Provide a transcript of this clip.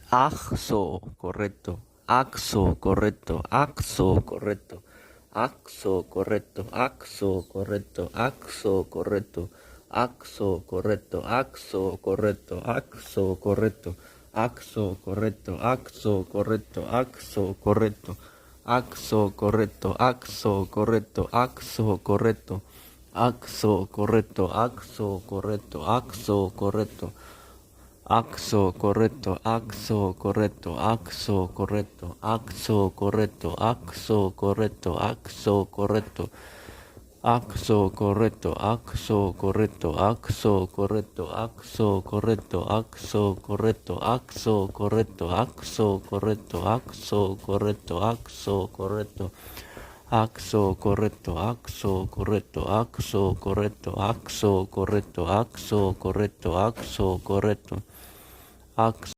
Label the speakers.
Speaker 1: Axo, correcto. Axo, correcto. Axo, correcto. Axo, correcto. Axo, correcto. Axo, correcto. Axo, correcto. Axo, correcto. Axo, correcto. Axo, correcto. Axo, correcto. Axo, correcto. Axo, correcto. Axo, correcto. Axo, correcto. Axo, correcto. Axo, correcto. Axo, correcto. Axo, correcto, axo, correcto, axo, correcto, axo, correcto, axo, correcto, axo, correcto, axo, correcto, axo, correcto, axo, correcto, axo, correcto, axo, correcto, axo, correcto, axo, correcto, axo, correcto, axo, correcto. Axo correcto, axo correcto, axo correcto, axo correcto, axo correcto, axo correcto, axo